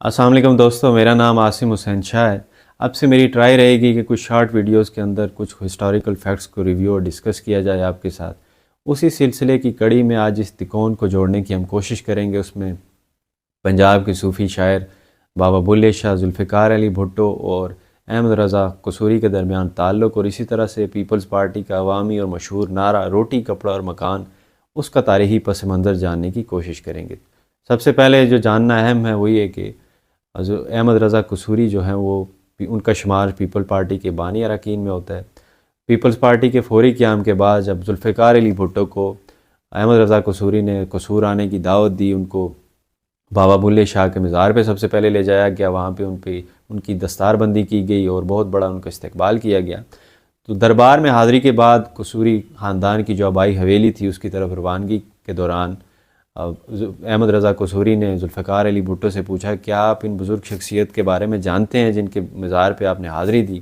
अस्सलाम वालेकुम दोस्तों, मेरा नाम आसिम हुसैन शाह है। अब से मेरी ट्राई रहेगी कि कुछ शॉर्ट वीडियोस के अंदर कुछ हिस्टोरिकल फैक्ट्स को रिव्यू और डिस्कस किया जाए आपके साथ। उसी सिलसिले की कड़ी में आज इस तिकोन को जोड़ने की हम कोशिश करेंगे। उसमें पंजाब के सूफ़ी शायर बाबा बुल्ले शाह, जुल्फ़िकार अली भुट्टो और अहमद रज़ा कसूरी के दरमियान ताल्लुक़, और इसी तरह से पीपल्स पार्टी का अवामी और मशहूर नारा रोटी कपड़ा और मकान, उसका तारीख़ी पस मंज़र जानने की कोशिश करेंगे। सबसे पहले जो जानना अहम है वही है कि जो अहमद रज़ा कसूरी जो हैं वो उनका शुमार पीपल पार्टी के बानी अरकान में होता है। पीपल्स पार्टी के फौरी क़याम के बाद जब जुल्फ़िकार अली भुट्टो को अहमद रज़ा कसूरी ने कसूर आने की दावत दी, उनको बाबा बुल्ले शाह के मज़ार पे सबसे पहले ले जाया गया। वहाँ पे उनकी दस्तारबंदी की गई और बहुत बड़ा उनका इस्तकबाल किया गया। तो दरबार में हाज़िरी के बाद कसूरी ख़ानदान की जो आबाई हवेली थी उसकी तरफ रवानगी के दौरान अहमद रज़ा कसूरी ने जुल्फ़िकार अली भुट्टो से पूछा, क्या आप इन बुज़ुर्ग शख्सियत के बारे में जानते हैं जिनके मज़ार पे आपने हाज़िरी दी?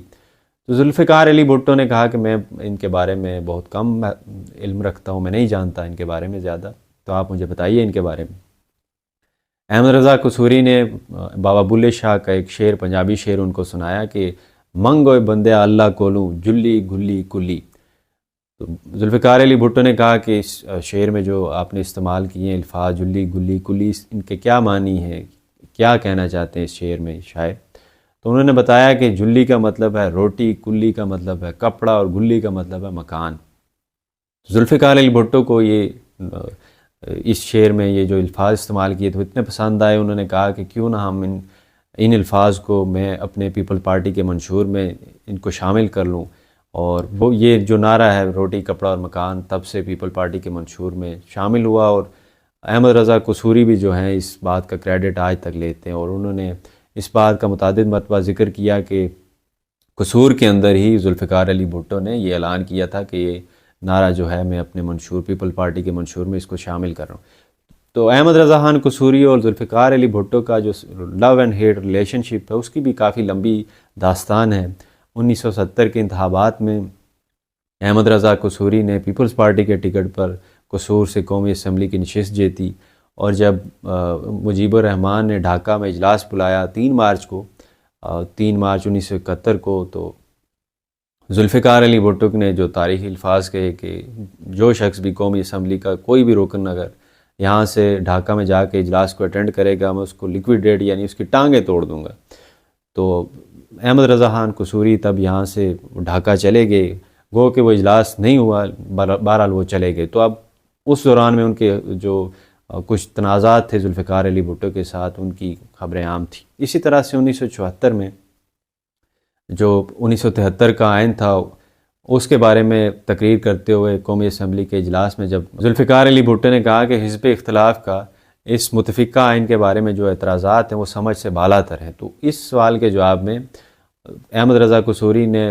तो जुल्फ़िकार अली भुट्टो ने कहा कि मैं इनके बारे में बहुत कम इल्म रखता हूँ, मैं नहीं जानता इनके बारे में ज़्यादा, तो आप मुझे बताइए इनके बारे में। अहमद रज़ा कसूरी ने बाबा बुल्ले शाह का एक शेर, पंजाबी शेर उनको सुनाया कि मंगोए बंदे अल्लाह कोलूँ जुल्ली गुल्ली कुल्ली। तो जुल्फ़िकार अली भुट्टो ने कहा कि इस शेर में जो आपने इस्तेमाल किए हैं अल्फाज जुल्ली गुल्ली कुली, इनके क्या मानी है, क्या कहना चाहते हैं इस शेर में शायर? तो उन्होंने बताया कि जुल्ली का मतलब है रोटी, कुल्ली का मतलब है कपड़ा और गुल्ली का मतलब है मकान। जुल्फ़िकार अली भुट्टो को ये इस शेर में ये जो अल्फाज इस्तेमाल किए तो इतने पसंद आए, उन्होंने कहा कि क्यों ना हम इन अल्फाज को मैं अपने पीपल पार्टी के मंशूर में इनको शामिल कर लूँ। और वो ये जो नारा है रोटी कपड़ा और मकान, तब से पीपल पार्टी के मंशूर में शामिल हुआ। और अहमद रज़ा कसूरी भी जो हैं इस बात का क्रेडिट आज तक लेते हैं, और उन्होंने इस बात का मुतादिद मरतबा ज़िक्र किया कि कसूर के अंदर ही जुल्फ़िकार अली भुट्टो ने ये ऐलान किया था कि ये नारा जो है मैं अपने मंशूर पीपल पार्टी के मंशूर में इसको शामिल कर रहा हूँ। तो अहमद रज़ा खान कसूरी और जुल्फ़िकार अली भुट्टो का जो लव एंड हेट रिलेशनशिप है उसकी भी काफ़ी लंबी दास्तान है। 1970 के इंतखाबात में अहमद रज़ा कसूरी ने पीपल्स पार्टी के टिकट पर कसूर से कौमी असम्बली की नशिस्त जीती, और जब मुजीबुर रहमान ने ढाका में इजलास बुलाया 3 मार्च को, 3 मार्च 1971 को, तो जुल्फ़िकार अली भुट्टो ने जो तारीख़ी अल्फाज कहे कि जो शख्स भी कौमी असम्बली का कोई भी रुकन अगर यहाँ से ढाका में जाके इजलास को अटेंड करेगा, मैं उसको लिक्विडेट यानी उसकी टांगें तोड़ दूँगा। तो अहमद रज़ा खान कसूरी तब यहाँ से ढाका चले गए, गो कि वो इजलास नहीं हुआ, बहरहाल वो चले गए। तो अब उस दौरान में उनके जो कुछ तनाज़ात थे जुल्फ़िकार अली भुट्टो के साथ, उनकी खबरें आम थी। इसी तरह से 1974 में जो 1973 का आइन था उसके बारे में तकरीर करते हुए कौमी असम्बली के इजलास में जब जुल्फ़िकार अली भुट्टो ने कहा कि हिज़्ब इख्तिलाफ़ का इस मुतफ़िक़ा आइन के बारे में जो एतराज़ात हैं वो समझ से बालातर हैं, तो इस सवाल के जवाब में अहमद रज़ा कसूरी ने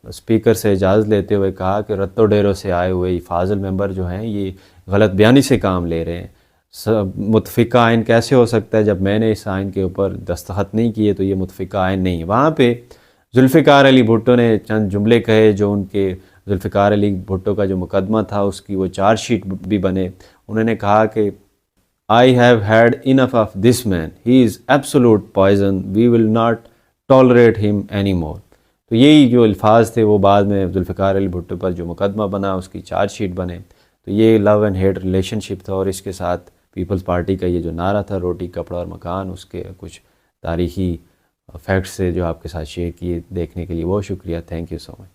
स्पीकर से इजाज़त लेते हुए कहा कि रत्तो डेरों से आए हुए फाजिल मेंबर जो हैं ये गलत बयानी से काम ले रहे हैं। मुतफ़िक़ा आइन कैसे हो सकता है, जब मैंने इस आइन के ऊपर दस्तखत नहीं किए तो ये मुतफ़िक़ा आइन नहीं है। वहाँ पे जुल्फ़िकार अली भुट्टो ने चंद जुमले कहे जो उनके जुल्फ़िकार अली भुट्टो का जो मुकदमा था उसकी वो चार्जशीट भी बने। उन्होंने कहा कि I have had enough of this man. He is absolute poison. We will not tolerate him anymore. तो यही जो अल्फाज थे वो बाद में जुल्फ़िकार अली भुट्टो पर जो मुकदमा बना उसकी चार्जशीट बने। तो ये लव एंड हेट रिलेशनशिप था, और इसके साथ पीपल्स पार्टी का ये जो नारा था रोटी कपड़ा और मकान, उसके कुछ तारीख़ी फैक्ट्स से जो आपके साथ शेयर किए। देखने के लिए बहुत शुक्रिया। Thank you so much.